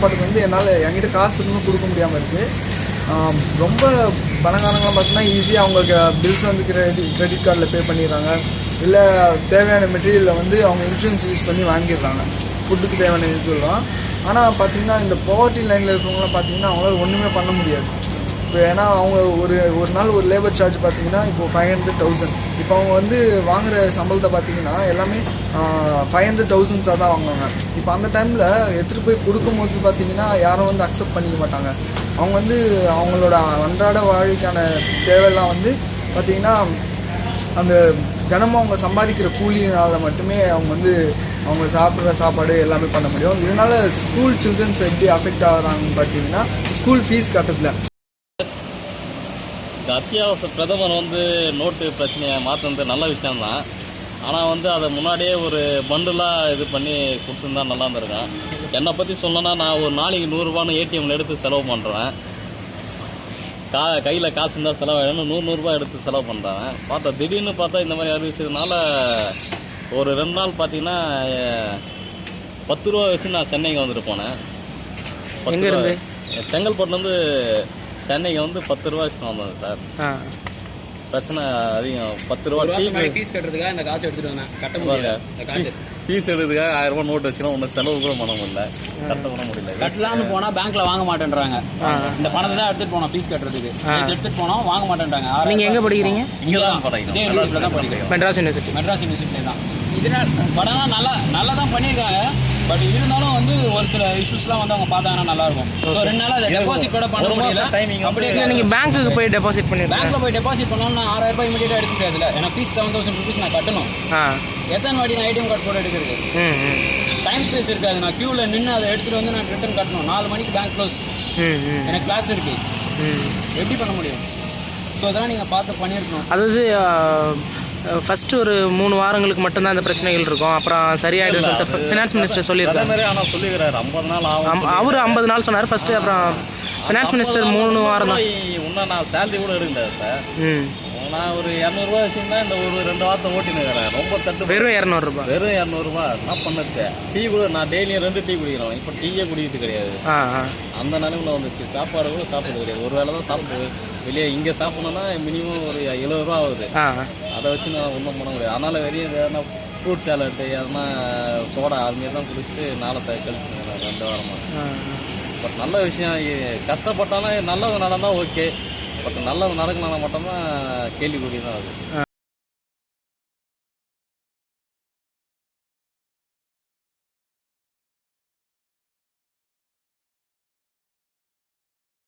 சாப்பாட்டுக்கு வந்து என்கிட்ட காசு இன்னும் கொடுக்க முடியாமல் இருக்குது. ரொம்ப பணக்காரங்களாம் பார்த்தீங்கன்னா ஈஸியாக அவங்களுக்கு பில்ஸ் வந்து கிரெடிட் கார்டில் பே பண்ணிடுறாங்க. இல்லை தேவையான மெட்டீரியலில் வந்து அவங்க இன்சூரன்ஸ் யூஸ் பண்ணி வாங்கிடுறாங்க, ஃபுட்டுக்கு தேவையான இதுலாம். ஆனால் பார்த்தீங்கன்னா இந்த பாவர்ட்டி லைனில் இருக்கிறவங்களாம் பார்த்தீங்கன்னா அவங்களால ஒன்றுமே பண்ண முடியாது. இப்போ ஏன்னா அவங்க ஒரு நாள் ஒரு லேபர் சார்ஜ் பார்த்தீங்கன்னா இப்போது 500,000. இப்போ அவங்க வந்து வாங்குகிற சம்பளத்தை பார்த்தீங்கன்னா எல்லாமே 500,000 தான் வாங்குவாங்க. இப்போ அந்த டைமில் எடுத்துகிட்டு போய் கொடுக்கும்போது பார்த்தீங்கன்னா யாரும் வந்து அக்செப்ட் பண்ணிக்க மாட்டாங்க. அவங்க வந்து அவங்களோட அன்றாட வாழ்க்கைக்கான தேவையெல்லாம் வந்து பார்த்திங்கன்னா அந்த தினமும் அவங்க சம்பாதிக்கிற கூலினால் மட்டுமே அவங்க வந்து அவங்க சாப்பிட்ற சாப்பாடு எல்லாமே பண்ண முடியும். இதனால் ஸ்கூல் சில்ட்ரன்ஸ் எப்படி அஃபெக்ட் ஆகிறாங்கன்னு பார்த்தீங்கன்னா ஸ்கூல் ஃபீஸ் கட்டுறதுல இந்த அத்தியாவசிய பிரதமர் வந்து நோட்டு பிரச்சனையை மாற்றினது நல்ல விஷயம்தான். ஆனால் வந்து அதை முன்னாடியே ஒரு பண்டுலாக இது பண்ணி கொடுத்துருந்தா நல்லா இருந்திருக்கேன். என்னை பற்றி சொல்லணும்னா நான் ஒரு நாளைக்கு 100 ரூபான்னு ஏடிஎம்மில் எடுத்து செலவு பண்ணுறேன். கையில் காசு இருந்தால் செலவாயிடணும், 100 ரூபா எடுத்து செலவு பண்ணுறேன். திடீர்னு பார்த்தா இந்த மாதிரி அறிவிச்சதுனால ஒரு 2 நாள் பார்த்தீங்கன்னா 10 ரூபா வச்சு நான் சென்னைக்கு வந்துட்டு போனேன். 10 ரூபா செங்கல்பட்டுலேருந்து சென்னைக்கு வந்து 10 ரூபா வச்சுட்டு வந்தேன் சார். பிரச்சனை அதிகம். 10 ரூபா ஃபீஸ் கட்டுறதுக்காக இந்த காசு எடுத்துட்டு வந்தேன். கட்ட முடியல. ஃபீஸ் எடுக்கிறதுக்காக 1000 ரூபா நோட்டு வச்சுன்னா ஒன்று செலவு கூட பண்ண முடியல, கட்ட பண்ண முடியல. கட்டலான்னு போனால் பேங்க்ல வாங்க மாட்டேன்றாங்க. இந்த பணத்தை தான் எடுத்துட்டு போனோம் ஃபீஸ் கட்டுறதுக்கு. எடுத்துட்டு போனோம் வாங்க மாட்டேன்றாங்க. நீங்கள் எங்கே படிக்கிறீங்க? இங்கே தான் படிக்கிறேன். மெட்ராஸ் யூனிவர்சிட்டி தான். இதனால் படம் நல்லா தான் பண்ணியிருக்காங்க. பட் இருந்தாலும் வந்து ஒரு சில இஷ்யூஸ்லாம் வந்து அவங்க பார்த்தாங்கன்னா நல்லா இருக்கும். ஸோ 2 நாள் அதை டெபாசிட் கூட பண்ண முடியல. அப்படியே நீங்கள் பேங்க்குக்கு போய் டெபாசிட் பண்ணி பேங்க்ல போய் டெபாசிட் பண்ணோம்னா 6,000 ரூபாய் இமீடியட்டாக எடுக்க முடியாதுல்ல. ஏன்னா ஃபீஸ் 7,000 rupees நான் கட்டணும். எத்தனை வாட்டி நான் ஏடிஎம் கார்டு போட எடுக்கிறது? டைம் ஸ்பேஸ் இருக்காது. நான் க்யூவில் நின்று அதை எடுத்துகிட்டு வந்து நான் ரிட்டர்ன் கட்டணும். 4 மணிக்கு பேங்க் க்ளோஸ், எனக்கு கிளாஸ் இருக்குது, எப்படி பண்ண முடியும்? ஸோ அதெல்லாம் நீங்கள் பார்த்து பண்ணியிருக்கணும். அதாவது ஃபஸ்ட்டு ஒரு 3 வாரங்களுக்கு மட்டும்தான் அந்த பிரச்சனைகள் இருக்கும், அப்புறம் சரியாயிடும் சொல்லிட்டு ஃபினான்ஸ் மினிஸ்டர் சொல்லியிருக்காரு. ஆனால் சொல்லிக்கிறாரு 50 நாள் ஆகும். அவர் 50 நாள் சொன்னார் ஃபஸ்ட்டு. அப்புறம் ஃபினான்ஸ் மினிஸ்டர் 3 வாரம் தான். இன்னும் நான் சேலரி கூட எடுக்கல சார். நான் ஒரு 200 ரூபா வச்சுருந்தா இந்த ஒரு 2 வாரத்தை ஓட்டினுக்கிறேன். ரொம்ப தட்டு. வெறும் 200 ரூபா. வெறும் 200 ரூபா என்ன பண்ணது? டீ கூட நான் டெய்லியும் 2 டீ குடிக்கிறோம். இப்போ டீயே குடிக்கிறது கிடையாது. அந்த நிலைமையில் வந்துச்சு. சாப்பாடு கூட சாப்பிட்றது கிடையாது. ஒரு வேளை தான் சாப்பிட்டு வெளியே இங்கே சாப்பிட்ணுன்னா மினிமம் ஒரு 70 ரூபா ஆகுது. அதை வச்சு நான் ஒன்றும் பண்ண முடியாது. அதனால் வெளியே எதனா ஃப்ரூட் சேலட்டு எதனா சோடா அதுமாரி தான் குடிச்சிட்டு நாளத்தை கழிச்சுக்கிறேன் 2 வாரமாக. பட் நல்ல விஷயம். கஷ்டப்பட்டாலும் நல்லது நடந்தால் ஓகே. பட் நல்லது நடக்கணும்னா மட்டும்தான் கேள்விக்குறி தான் அது.